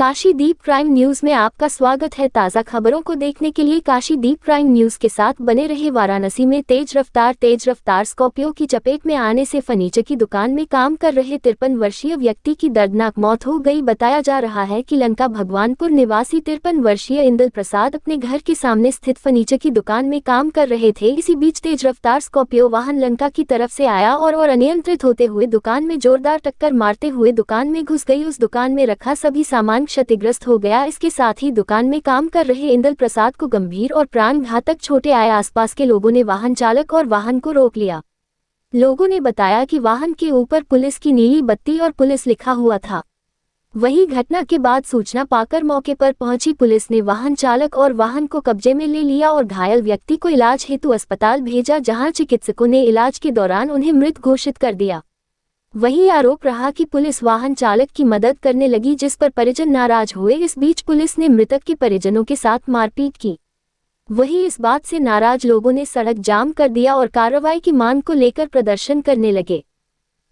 काशीदीप prime news में आपका स्वागत है। ताज़ा खबरों को देखने के लिए काशीदीप प्राइम न्यूज के साथ बने रहे। वाराणसी में तेज रफ्तार स्कॉर्पियो की चपेट में आने से फर्नीचर की दुकान में काम कर रहे 53 वर्षीय व्यक्ति की दर्दनाक मौत हो गई। बताया जा रहा है कि लंका भगवानपुर निवासी 53 वर्षीय इंदल प्रसाद अपने घर के सामने स्थित फर्नीचर की दुकान में काम कर रहे थे। इसी बीच तेज रफ्तार स्कॉर्पियो वाहन लंका की तरफ से आया और अनियंत्रित होते हुए दुकान में जोरदार टक्कर मारते हुए दुकान में घुस गई। उस दुकान में रखा सभी सामान क्षतिग्रस्त हो गया। इसके साथ ही दुकान में काम कर रहे इंदल प्रसाद को गंभीर और प्राण घातक चोटें आए। आसपास के लोगों ने वाहन चालक और वाहन को रोक लिया। लोगों ने बताया कि वाहन के ऊपर पुलिस की नीली बत्ती और पुलिस लिखा हुआ था। वहीं घटना के बाद सूचना पाकर मौके पर पहुंची पुलिस ने वाहन चालक और वाहन को कब्जे में ले लिया और घायल व्यक्ति को इलाज हेतु अस्पताल भेजा, जहां चिकित्सकों ने इलाज के दौरान उन्हें मृत घोषित कर दिया। वहीं आरोप रहा कि पुलिस वाहन चालक की मदद करने लगी, जिस पर परिजन नाराज हुए। इस बीच पुलिस ने मृतक के परिजनों के साथ मारपीट की। वहीं इस बात से नाराज लोगों ने सड़क जाम कर दिया और कार्रवाई की मांग को लेकर प्रदर्शन करने लगे।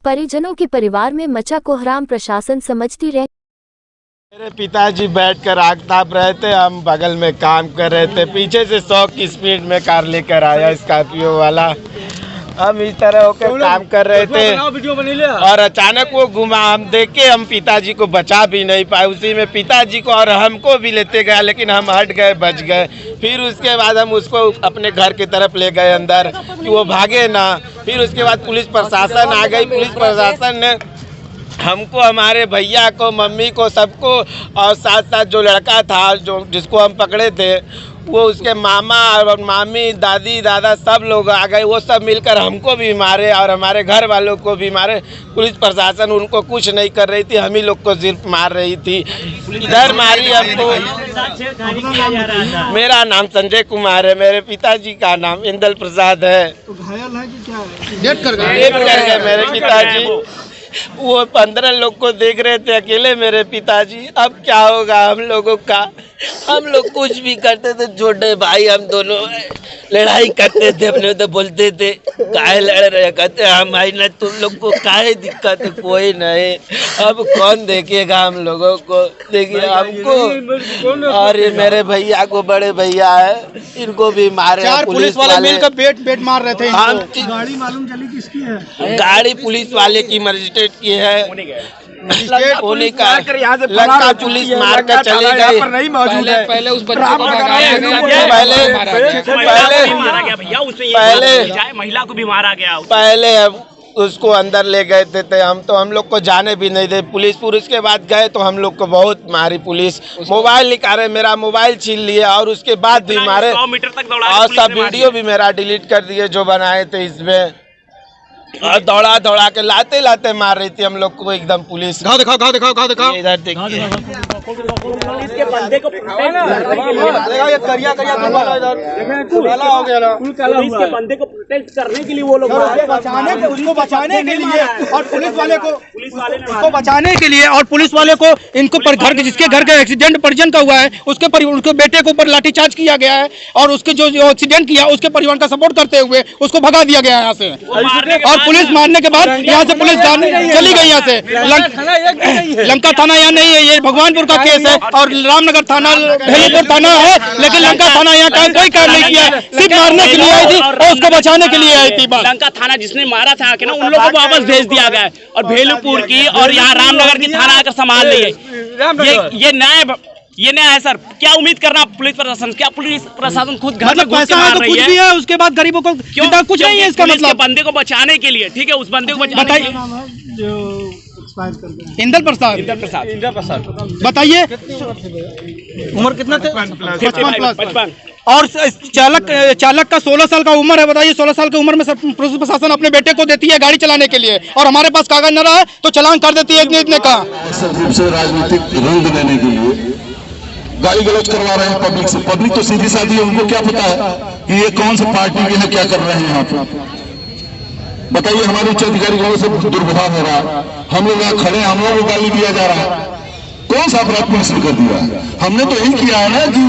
परिजनों के परिवार में मचा कोहराम प्रशासन समझती रहे। मेरे पिताजी बैठकर आग ताप रहे थे, हम बगल में काम कर रहे थे। पीछे से 100 की स्पीड में कार लेकर आया स्कॉर्पियो वाला। हम इस तरह होकर काम कर रहे थे और अचानक वो घुमा। हम देख के हम पिताजी को बचा भी नहीं पाए। उसी में पिताजी को और हमको भी लेते गया, लेकिन हम हट गए, बच गए। फिर उसके बाद हम उसको अपने घर की तरफ ले गए अंदर कि वो भागे ना। फिर उसके बाद पुलिस प्रशासन आ गई। पुलिस प्रशासन ने हमको, हमारे भैया को, मम्मी को, सबको, और साथ साथ जो लड़का था जो जिसको हम पकड़े थे, वो उसके मामा और मामी, दादी, दादा सब लोग आ गए। वो सब मिलकर हमको भी मारे और हमारे घर वालों को भी मारे। पुलिस प्रशासन उनको कुछ नहीं कर रही थी, हम ही लोग को सिर्फ मार रही थी। इधर मारी हमको। मेरा नाम संजय कुमार है, मेरे पिताजी का नाम इंदल प्रसाद है। तो घायल है कि क्या है? डेथ कर गए मेरे पिताजी। वो 15 लोग को देख रहे थे अकेले मेरे पिताजी। अब क्या होगा हम लोगों का? हम लोग कुछ भी करते थे, छोटे भाई हम दोनों लड़ाई करते थे, अपने तो बोलते थे काहे लड़ रहे, कहते हम भाई ना, तुम लोग को काहे दिक्कत है, कोई नहीं। अब कौन देखेगा हम लोगों को? देखिए हमको और ये मेरे भैया को, बड़े भैया है, इनको भी मारे। पुलिस वाले मिलकर पेट मार रहे थे। गाड़ी मालूम चली किसकी है? गाड़ी पुलिस वाले की, मजिस्ट्रेट की है। होने का लंका पुलिस मार कर चले गए। नहीं मौजूद है। पहले उस बच्चे को भगाया गया, पहले महिला को भी मारा गया। पहले उसको अंदर ले गए थे हम लोग को जाने भी नहीं दे पुलिस के बाद गए तो हम लोग को बहुत मारी पुलिस। मोबाइल निकाल रहे, मेरा मोबाइल छीन लिए और उसके बाद भी मारे 100 मीटर तक दौड़ा और सब वीडियो भी मेरा डिलीट कर दिए जो बनाए थे इसमें। और दौड़ा के लाते मार रही थी हम लोग को एकदम पुलिस। घाव दिखाओ। इधर देखिए, इसके बंदे को इसके बंदे को प्रोटेक्ट करने के लिए वो लोग उसको बचाने के लिए और पुलिस वाले को बचाने के लिए और पुलिस वाले को इनको पर घर के, जिसके घर का एक्सीडेंट परिजन का हुआ है, उसके बेटे के ऊपर लाठीचार्ज किया गया है और उसके जो एक्सीडेंट किया उसके परिवार का सपोर्ट करते हुए उसको भगा दिया गया है यहाँ से। और पुलिस मारने के बाद यहाँ से पुलिस चली गई यहाँ से। लंका थाना यहाँ नहीं है, ये भगवानपुर का केस है और रामनगर थाना, भेलीपुर थाना है, लेकिन लंका थाना यहाँ का कोई काम नहीं किया। सिर्फ मारने के लिए आई थी और उसको बचाने के लिए आई थी। लंका थाना जिसने मारा था ना, उन लोगों को वापस भेज दिया गया है और भेलीपुर की और यहाँ रामनगर की थाना आकर संभाल रही है। ये न्याय है सर। क्या उम्मीद करना पुलिस प्रशासन? क्या पुलिस प्रशासन खुद घर में घुस के मार रही है? कुछ भी है, उसके बाद गरीबों को क्यों कुछ नहीं है इसका मतलब। बंदे को बचाने के लिए, ठीक है, उस बंदे को बताइए। इंदल प्रसाद बताइए, उम्र कितना थे? 55+। और चालक का 16 साल का उम्र है। बताइए, 16 साल की उम्र में पुलिस प्रशासन अपने बेटे को देती है गाड़ी चलाने के लिए और हमारे पास कागज न रहा है तो चालान कर देती है इतने का। राजनीतिक रंग देने के लिए गाली गलौज करवा रहे हैं पब्लिक से। पब्लिक तो सीधी साधी है, उनको क्या पता है कि ये कौन सी पार्टी के हैं, क्या कर रहे हैं यहाँ पे। बताइए, हमारे उच्च अधिकारियों से दुर्व्यवहार हो रहा है, हम लोग यहाँ खड़े हैं, हम लोगों को गाली दिया जा रहा है। कौन सा अपराध पुलिस ने कर दिया? हमने तो यही किया है ना कि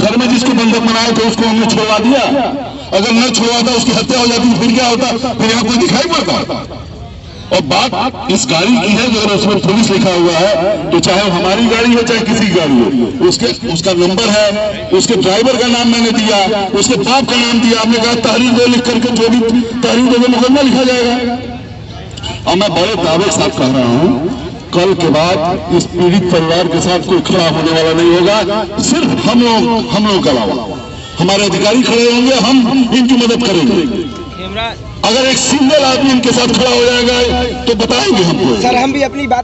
घर में जिसको बंधक बनाए थे उसको हमने छोड़वा दिया। अगर न छोड़वाता उसकी हत्या हो जाती फिर क्या होता? फिर यहाँ कोई दिखाई पड़ता? और बात इस गाड़ी की है, अगर उसमें पुलिस लिखा हुआ है तो चाहे वो हमारी गाड़ी हो चाहे किसी गाड़ी हो, उसका नंबर है, उसके ड्राइवर का नाम मैंने दिया, उसके बाप का नाम दिया, आपने कहा तहरीर दो, लिख करके जो भी तहरीर दोगे मुकदमा लिखा जाएगा। और मैं बड़े दावे के साथ कह रहा हूँ, कल के बाद इस पीड़ित परिवार के साथ कोई खड़ा होने वाला नहीं होगा, सिर्फ हम लोग के अलावा हमारे अधिकारी खड़े होंगे, हम इनकी मदद करेंगे। अगर एक सिंगल आदमी इनके साथ खड़ा हो जाएगा तो बताएंगे हमको। सर हम भी अपनी बात